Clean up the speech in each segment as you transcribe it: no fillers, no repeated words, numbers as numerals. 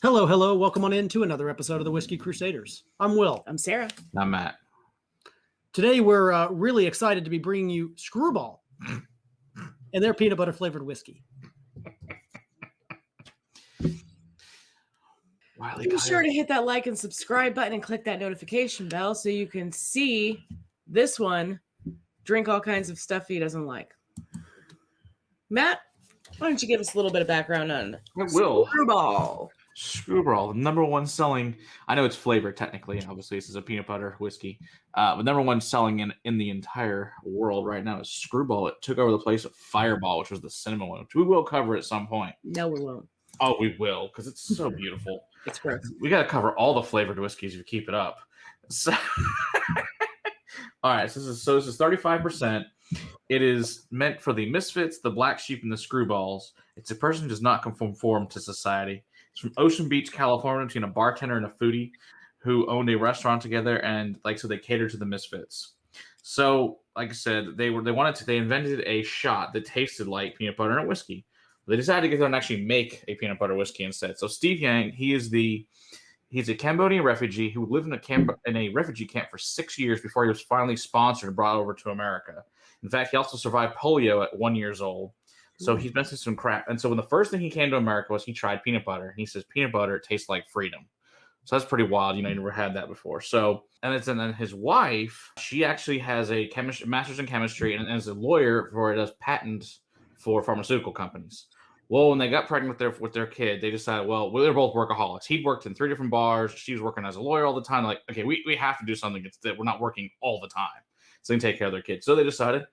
Hello, hello. Welcome on into another episode of the Whiskey Crusaders. I'm Will. I'm Sarah. I'm Matt. Today, we're really excited to be bringing you Skrewball and their peanut butter flavored whiskey. Be sure to hit that like and subscribe button and click that notification bell so you can see this one drink all kinds of stuff he doesn't like. Matt, why don't you give us a little bit of background on Skrewball? Skrewball, the number one selling. I know it's flavored technically, and obviously this is a peanut butter whiskey. But number one selling in the entire world right now is Skrewball. It took over the place of Fireball, which was the cinnamon one, which we will cover at some point. No, we won't. Oh, we will, because it's so beautiful. It's gross. We got to cover all the flavored whiskeys if you keep it up. So, all right, so this is 35%. It is meant for the misfits, the black sheep, and the screwballs. It's a person who does not conform to society. It's from Ocean Beach, California, between a bartender and a foodie who owned a restaurant together, and so they catered to the misfits. So, like I said, they invented a shot that tasted like peanut butter and whiskey. They decided to get there and actually make a peanut butter whiskey instead. So Steve Yang, he's a Cambodian refugee who lived in a refugee camp for 6 years before he was finally sponsored and brought over to America. In fact, he also survived polio at 1 year old. So he's been through some crap. And so when the first thing he came to America was he tried peanut butter. And he says, peanut butter tastes like freedom. So that's pretty wild. You never had that before. So, and then his wife, she actually has a master's in chemistry and is a lawyer does patents for pharmaceutical companies. Well, when they got pregnant with their kid, they decided, well, they're both workaholics. He'd worked in 3 different bars. She was working as a lawyer all the time. Like, okay, we have to do something that we're not working all the time. So they can take care of their kids. So they decided,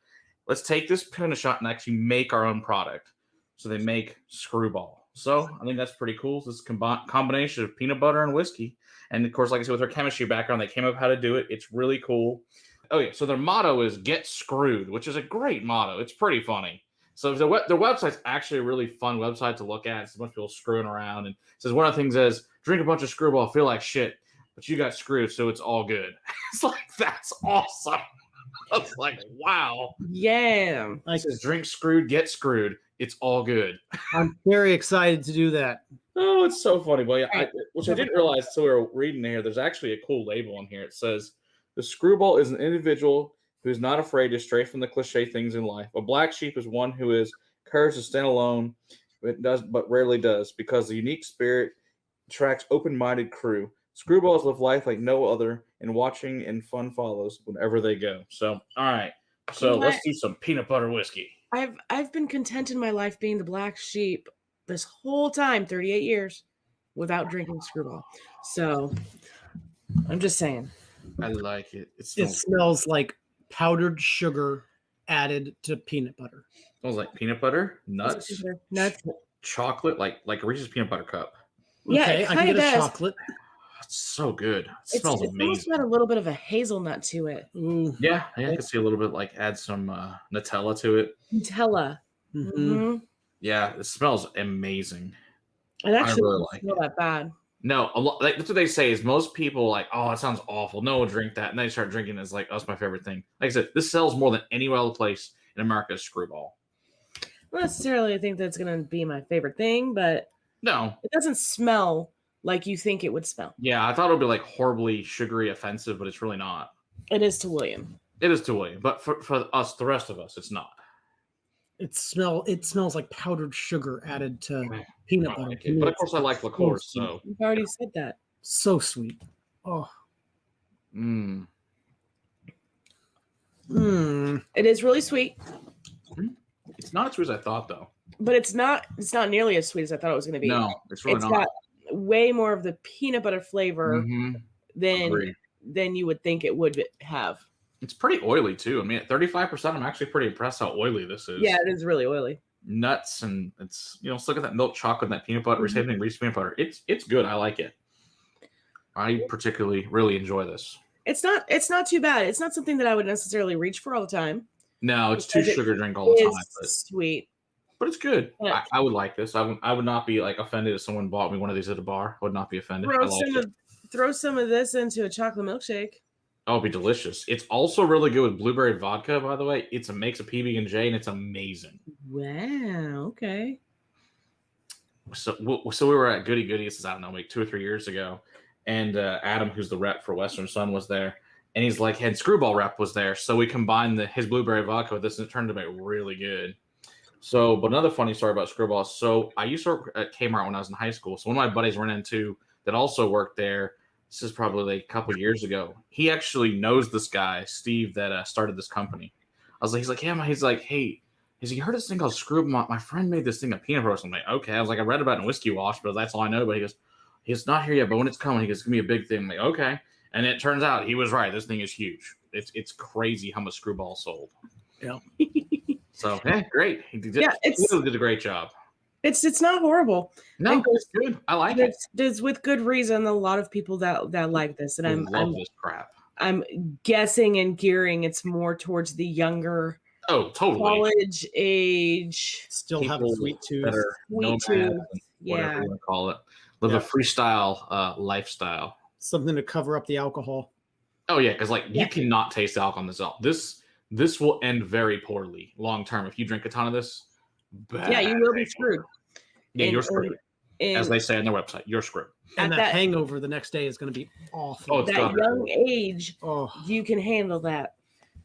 let's take this peanut shot and actually make our own product. So they make Skrewball. So I think that's pretty cool. This combination of peanut butter and whiskey. And of course, like I said, with her chemistry background, they came up how to do it. It's really cool. Oh yeah, so their motto is "Get Screwed," which is a great motto. It's pretty funny. So their website's actually a really fun website to look at. It's a bunch of people screwing around. And it says one of the things is, drink a bunch of Skrewball, feel like shit, but you got screwed, so it's all good. It's like, that's awesome. I was like, wow. Yeah. It says, drink screwed, get screwed. It's all good. I'm very excited to do that. Oh, it's so funny. Well, yeah, which I didn't realize until we were reading here. There's actually a cool label on here. It says, the Skrewball is an individual who is not afraid to stray from the cliche things in life. A black sheep is one who is courage to stand alone, but rarely does, because the unique spirit attracts open-minded crew. Skrewballs live life like no other, and watching and fun follows whenever they go. So, all right. So let's do some peanut butter whiskey. I've been content in my life being the black sheep this whole time, 38 years, without drinking Skrewball. So I'm just saying. I like it. It smells like powdered sugar added to peanut butter. It smells like peanut butter, nuts, chocolate, like a Reese's peanut butter cup. Yeah, okay, I can get a chocolate. It's so good. It smells amazing. It's got a little bit of a hazelnut to it. Ooh. Yeah, I can see a little bit, like add some Nutella to it. Nutella. Mm-hmm. Yeah, it smells amazing. It actually doesn't smell that bad. No, that's what they say is most people like, oh, it sounds awful. No one will drink that. And they start drinking it. It's like, oh, that's my favorite thing. Like I said, this sells more than any other place in America is Skrewball. Not necessarily I think that's going to be my favorite thing, but no, it doesn't smell like you think it would smell. Yeah, I thought it would be like horribly sugary offensive, but it's really not. It is to William. It is to William. But for us, the rest of us, it's not. It smells like powdered sugar added to peanut butter. But of course, I like liqueur, so. You've already said that. So sweet. Oh. Mmm. Mmm. It is really sweet. It's not as sweet as I thought, though. But it's not nearly as sweet as I thought it was going to be. No, it's really not. It's got way more of the peanut butter flavor than you would think it would have. It's pretty oily, too. I mean, at 35%, I'm actually pretty impressed how oily this is. Yeah, it is really oily. Nuts, and it's, let's look at that milk chocolate and that peanut butter, Reese's peanut butter. It's good. I like it. I particularly really enjoy this. It's not too bad. It's not something that I would necessarily reach for all the time. No, it's too sugar drink all the time. It's sweet. But it's good. Yeah. I would like this. I would not be like offended if someone bought me one of these at a bar. I would not be offended. Throw some of this into a chocolate milkshake. Oh, it'd be delicious. It's also really good with blueberry vodka, by the way. Makes a PB&J, and it's amazing. Wow. Okay. So we were at Goody Goodies, I don't know, like 2 or 3 years ago, and Adam, who's the rep for Western Sun, was there, and he's like, and Skrewball rep was there, so we combined his blueberry vodka with this, and it turned out really good. So, but another funny story about Skrewball. So I used to work at Kmart when I was in high school. So one of my buddies ran into that also worked there. This is probably like a couple years ago. He actually knows this guy, Steve, that started this company. He's like, yeah, he's like, hey, has he heard of this thing called Skrewball? My friend made this thing of peanut butter. I'm like, okay. I was like, I read about it in Whiskey Wash, but that's all I know. But he goes, he's not here yet, but when it's coming, he goes, it's gonna be a big thing. I'm like, okay. And it turns out he was right. This thing is huge. It's crazy how much Skrewball sold. Yeah. So yeah, great. He did a great job. It's not horrible. No, it's good. I like it. There's with good reason a lot of people that like this, and I love this crap. I'm guessing and gearing it's more towards the younger, totally college age, still have a sweet tooth, whatever you want to call it. Live a freestyle lifestyle. Something to cover up the alcohol. Oh yeah, because you cannot taste the alcohol in this. This will end very poorly long term if you drink a ton of this. Yeah, you will be screwed. Yeah, you're screwed. As they say on their website, you're screwed. And that hangover the next day is going to be awful. At that young age, you can handle that.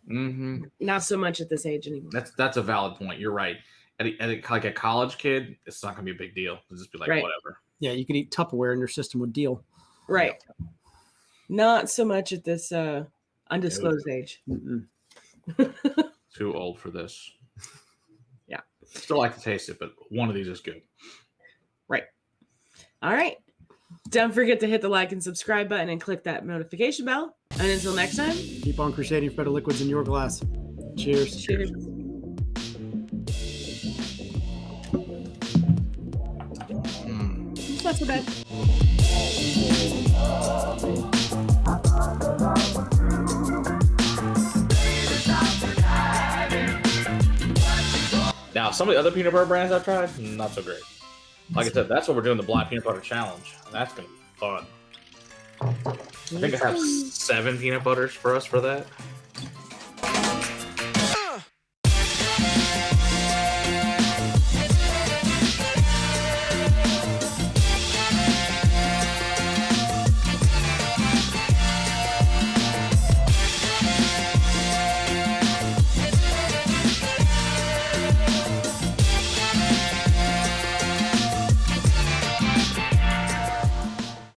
Mm-hmm. Not so much at this age anymore. That's a valid point. You're right. Like a college kid, it's not going to be a big deal. It'll just be like whatever. Yeah, you could eat Tupperware and your system would deal. Right. Not so much at this undisclosed age. Too old for this. Yeah. Still like to taste it, but one of these is good. Right. All right. Don't forget to hit the like and subscribe button and click that notification bell. And until next time, keep on crusading for better liquids in your glass. Cheers. Cheers. It's not so bad. Now, some of the other peanut butter brands I've tried, not so great. Like I said, that's what we're doing, the Black Peanut Butter Challenge. That's going to be fun. I think I have 7 peanut butters for us for that.